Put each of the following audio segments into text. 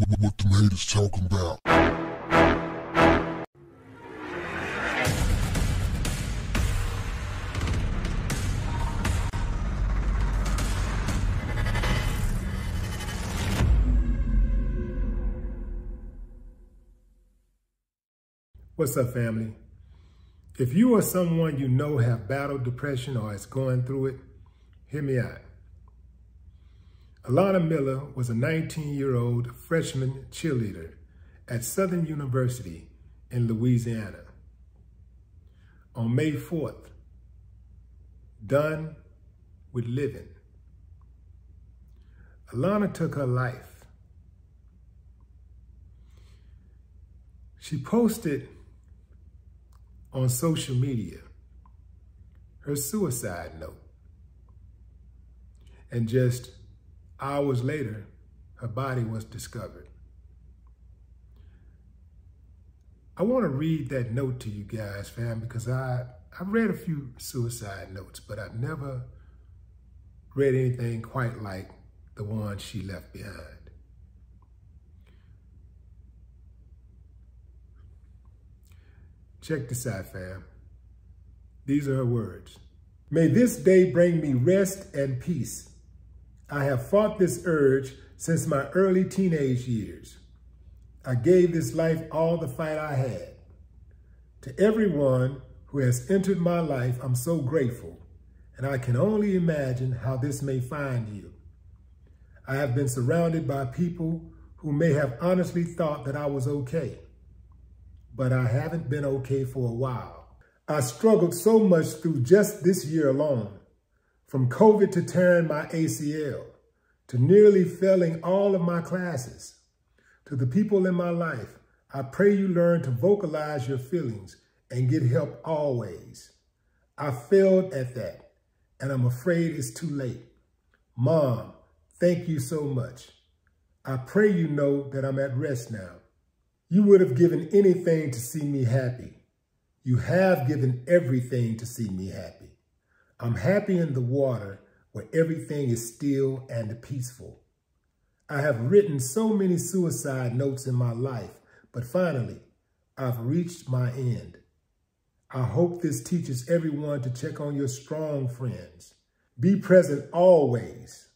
What them haters talking about? What's up, family? If you or someone you know have battled depression or is going through it, hear me out. Arlana Miller was a 19-year-old freshman cheerleader at Southern University in Louisiana. On May 4th, done with living, Arlana took her life. She posted on social media her suicide note, and just hours later, her body was discovered. I want to read that note to you guys, fam, because I've read a few suicide notes, but I've never read anything quite like the one she left behind. Check this out, fam. These are her words. May this day bring me rest and peace. I have fought this urge since my early teenage years. I gave this life all the fight I had. To everyone who has entered my life, I'm so grateful, and I can only imagine how this may find you. I have been surrounded by people who may have honestly thought that I was okay, but I haven't been okay for a while. I struggled so much through just this year alone, from COVID to tearing my ACL, to nearly failing all of my classes. To the people in my life, I pray you learn to vocalize your feelings and get help always. I failed at that, and I'm afraid it's too late. Mom, thank you so much. I pray you know that I'm at rest now. You would have given anything to see me happy. You have given everything to see me happy. I'm happy in the water where everything is still and peaceful. I have written so many suicide notes in my life, but finally, I've reached my end. I hope this teaches everyone to check on your strong friends. Be present always.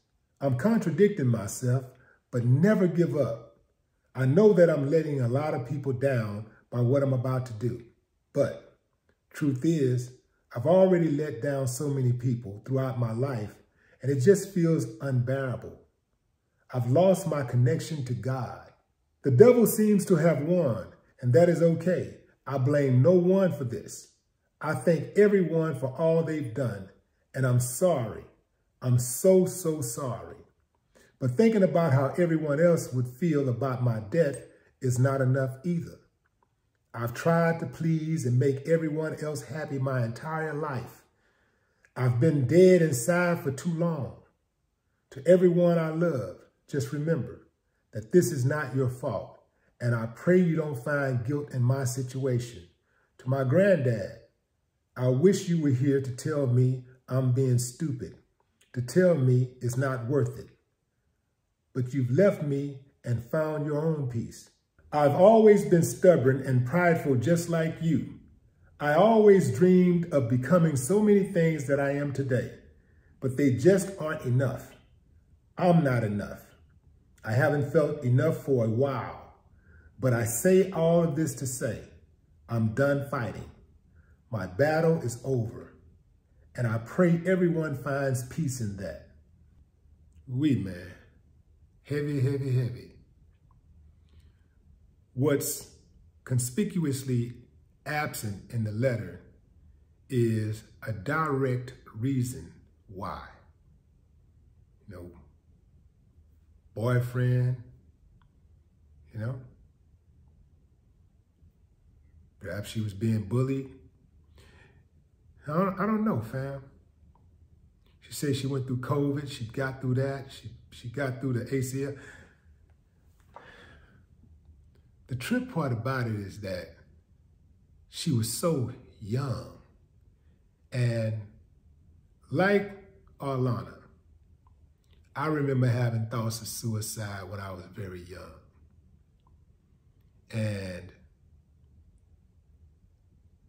I'm contradicting myself, but never give up. I know that I'm letting a lot of people down by what I'm about to do, but truth is, I've already let down so many people throughout my life, and it just feels unbearable. I've lost my connection to God. The devil seems to have won, and that is okay. I blame no one for this. I thank everyone for all they've done, and I'm sorry. I'm so sorry. But thinking about how everyone else would feel about my death is not enough either. I've tried to please and make everyone else happy my entire life. I've been dead inside for too long. To everyone I love, just remember that this is not your fault, and I pray you don't find guilt in my situation. To my granddad, I wish you were here to tell me I'm being stupid, to tell me it's not worth it. But you've left me and found your own peace. I've always been stubborn and prideful just like you. I always dreamed of becoming so many things that I am today, but they just aren't enough. I'm not enough. I haven't felt enough for a while, but I say all of this to say, I'm done fighting. My battle is over, and I pray everyone finds peace in that. Man. Heavy. What's conspicuously absent in the letter is a direct reason why. Boyfriend, perhaps she was being bullied. I don't know, fam. She said she went through COVID. She got through that. She got through the ACL. The trip part about it is that she was so young. And like Arlana, I remember having thoughts of suicide when I was very young. And,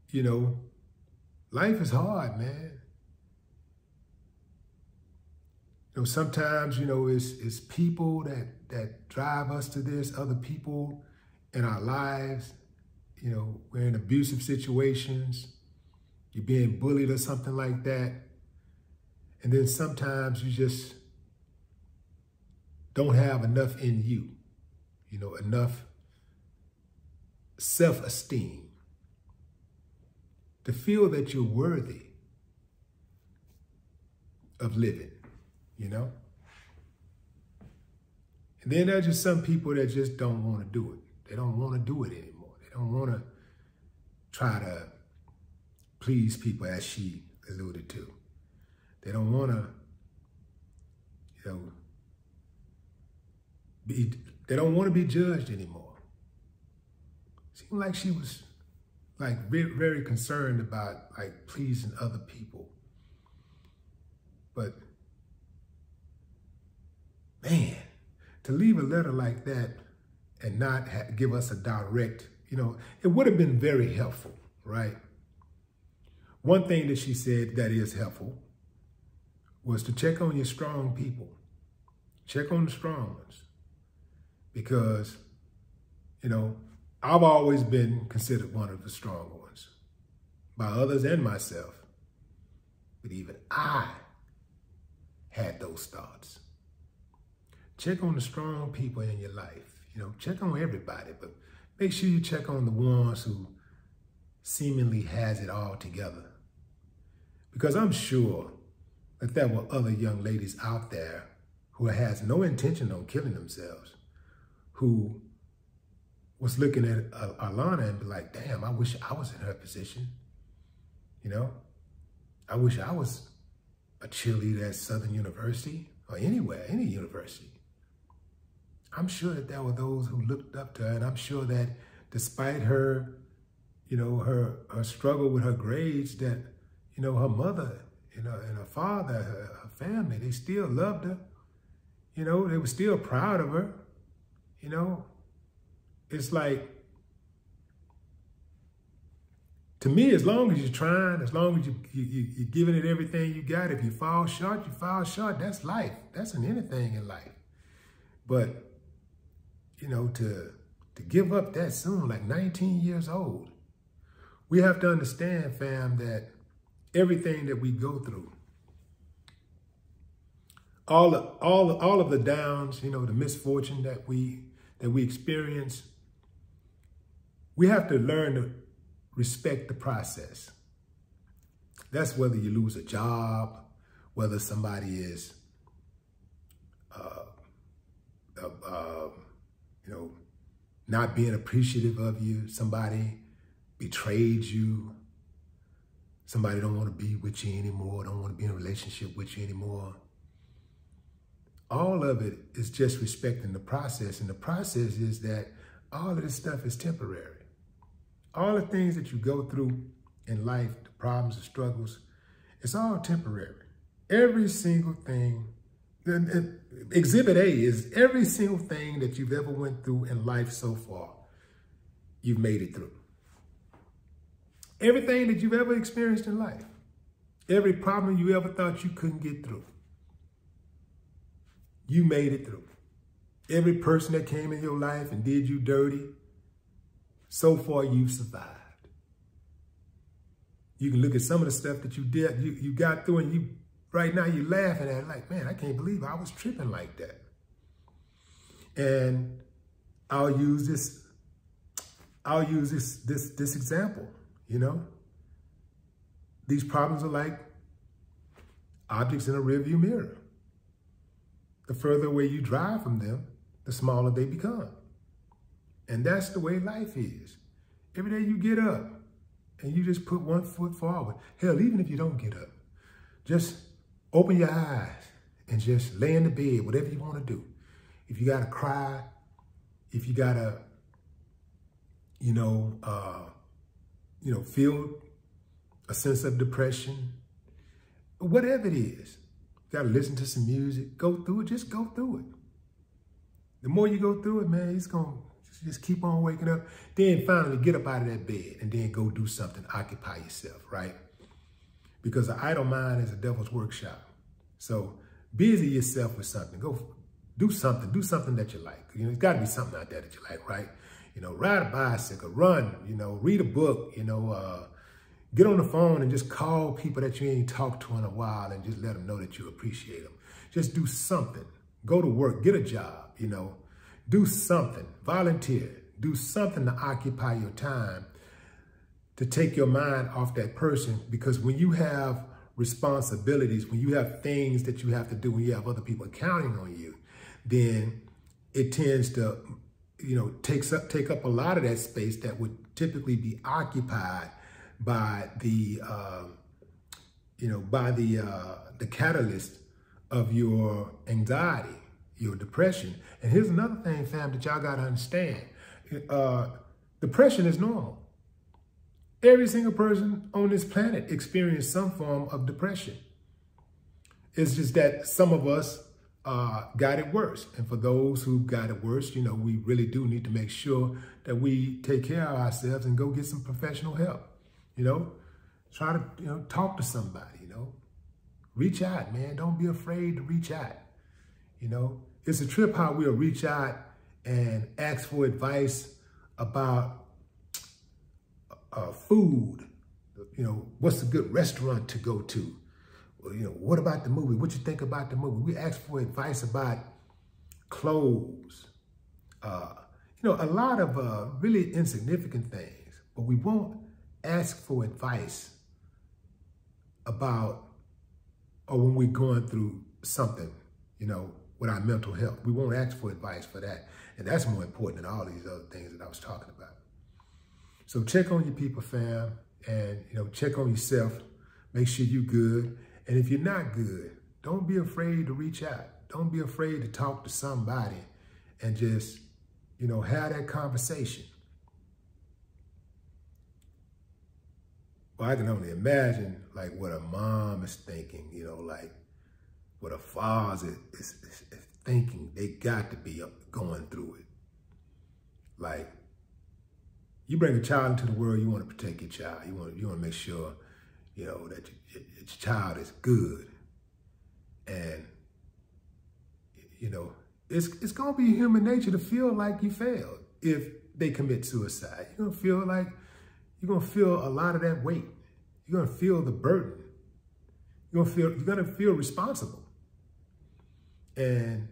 you know, life is hard, man. You know, sometimes, you know, it's people that drive us to this, other people in our lives. You know, we're in abusive situations. You're being bullied or something like that. And then sometimes you just don't have enough in you, you know, enough self-esteem to feel that you're worthy of living, you know? And then there's just some people that just don't want to do it. They don't want to do it anymore. They don't want to try to please people, as she alluded to. They don't want to, you know, they don't want to be judged anymore. Seemed like she was like very, very concerned about like pleasing other people. But man, to leave a letter like that and not give us a direct, you know, it would have been very helpful, right? One thing that she said that is helpful was to check on your strong people. Check on the strong ones. Because, you know, I've always been considered one of the strong ones by others and myself. But even I had those thoughts. Check on the strong people in your life. You know, check on everybody, but make sure you check on the ones who seemingly has it all together. Because I'm sure that there were other young ladies out there who has no intention on killing themselves, who was looking at Arlana and be like, damn, I wish I was in her position. You know, I wish I was a cheerleader at Southern University or anywhere, any university. I'm sure that there were those who looked up to her, and I'm sure that despite her, you know, her struggle with her grades, that, you know, her mother, you know, and her father, her family, they still loved her. You know, they were still proud of her. You know, it's like, to me, as long as you're trying, as long as you're giving it everything you got, if you fall short, you fall short. That's life. That's in anything in life. But, you know, to give up that soon, like 19 years old, we have to understand, fam, that everything that we go through, all of the downs, you know, the misfortune that we experience, we have to learn to respect the process. That's whether you lose a job, whether somebody is, you know, not being appreciative of you, somebody betrayed you, somebody don't want to be with you anymore, don't want to be in a relationship with you anymore. All of it is just respecting the process. And the process is that all of this stuff is temporary. All the things that you go through in life, the problems, the struggles, it's all temporary. Every single thing, Exhibit A is every single thing that you've ever went through in life so far, you've made it through. Everything that you've ever experienced in life, every problem you ever thought you couldn't get through, you made it through. Every person that came in your life and did you dirty, so far you've survived. You can look at some of the stuff that you did, you got through, and right now you're laughing at it like, man, I can't believe I was tripping like that. And I'll use this example, you know? These problems are like objects in a rearview mirror. The further away you drive from them, the smaller they become. And that's the way life is. Every day you get up and you just put one foot forward. Hell, even if you don't get up, just open your eyes and just lay in the bed, whatever you want to do. If you got to cry, if you got to, feel a sense of depression, whatever it is, you got to listen to some music, go through it, just go through it. The more you go through it, man, it's going Just keep on waking up. Then finally get up out of that bed and then go do something. Occupy yourself, right? Because an idle mind is a devil's workshop. So busy yourself with something. Go do something. Do something that you like. You know, there's got to be something out there that you like, right? You know, ride a bicycle, run, you know, read a book, you know, get on the phone and just call people that you ain't talked to in a while and just let them know that you appreciate them. Just do something. Go to work, get a job, you know, do something, volunteer, do something to occupy your time, to take your mind off that person. Because when you have responsibilities, when you have things that you have to do, when you have other people counting on you, then it tends to, you know, take up a lot of that space that would typically be occupied by the, you know, by the catalyst of your anxiety, your depression. And here's another thing, fam, that y'all gotta understand. Depression is normal. Every single person on this planet experiences some form of depression. It's just that some of us got it worse. And for those who got it worse, you know, we really do need to make sure that we take care of ourselves and go get some professional help. You know, try to, you know, talk to somebody, you know, reach out, man. Don't be afraid to reach out. You know, it's a trip how we'll reach out and ask for advice about food. You know, what's a good restaurant to go to? Well, you know, what about the movie? What you think about the movie? We ask for advice about clothes. You know, a lot of really insignificant things, but we won't ask for advice about, or when we're going through something, you know, with our mental health. We won't ask for advice for that. And that's more important than all these other things that I was talking about. So check on your people, fam, and, you know, check on yourself. Make sure you're good. And if you're not good, don't be afraid to reach out. Don't be afraid to talk to somebody and just, you know, have that conversation. Well, I can only imagine, like, what a mom is thinking, you know, like, what a father is thinking. They got to be going through it. Like, you bring a child into the world, you want to protect your child. You want to make sure, you know, that your child is good. And, you know, it's going to be human nature to feel like you failed if they commit suicide. You're going to feel like, you're going to feel a lot of that weight. You're going to feel the burden. You're going to feel responsible. And,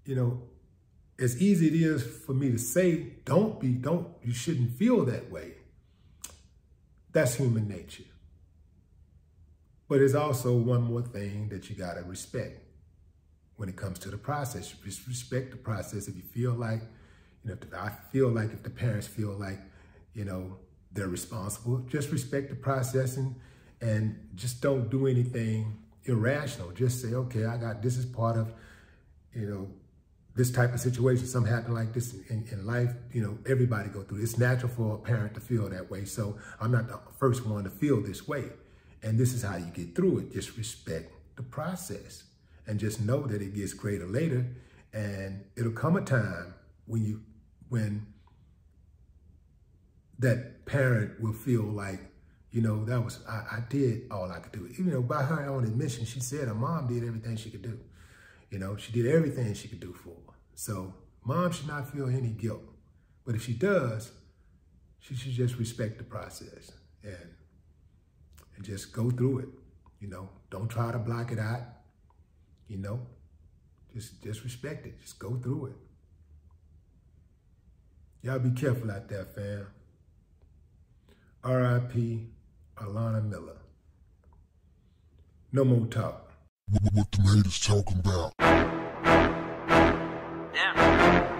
you know, as easy it is for me to say, you shouldn't feel that way. That's human nature. But there's also one more thing that you got to respect when it comes to the process. Just respect the process. If you feel like, you know, I feel like if the parents feel like, you know, they're responsible, just respect the process and just don't do anything irrational. Just say, okay, this is part of, you know, this type of situation. Something happen like this in life, you know, everybody go through it. It's natural for a parent to feel that way. So I'm not the first one to feel this way. And this is how you get through it. Just respect the process and just know that it gets greater later. And it'll come a time when that parent will feel like, you know, I did all I could do. You know, by her own admission, she said her mom did everything she could do. You know, she did everything she could do for her. So mom should not feel any guilt. But if she does, she should just respect the process and just go through it. You know, don't try to block it out. You know, just respect it. Just go through it. Y'all be careful out there, fam. R.I.P. Arlana Miller. No more talk. What the haters talking about? Yeah.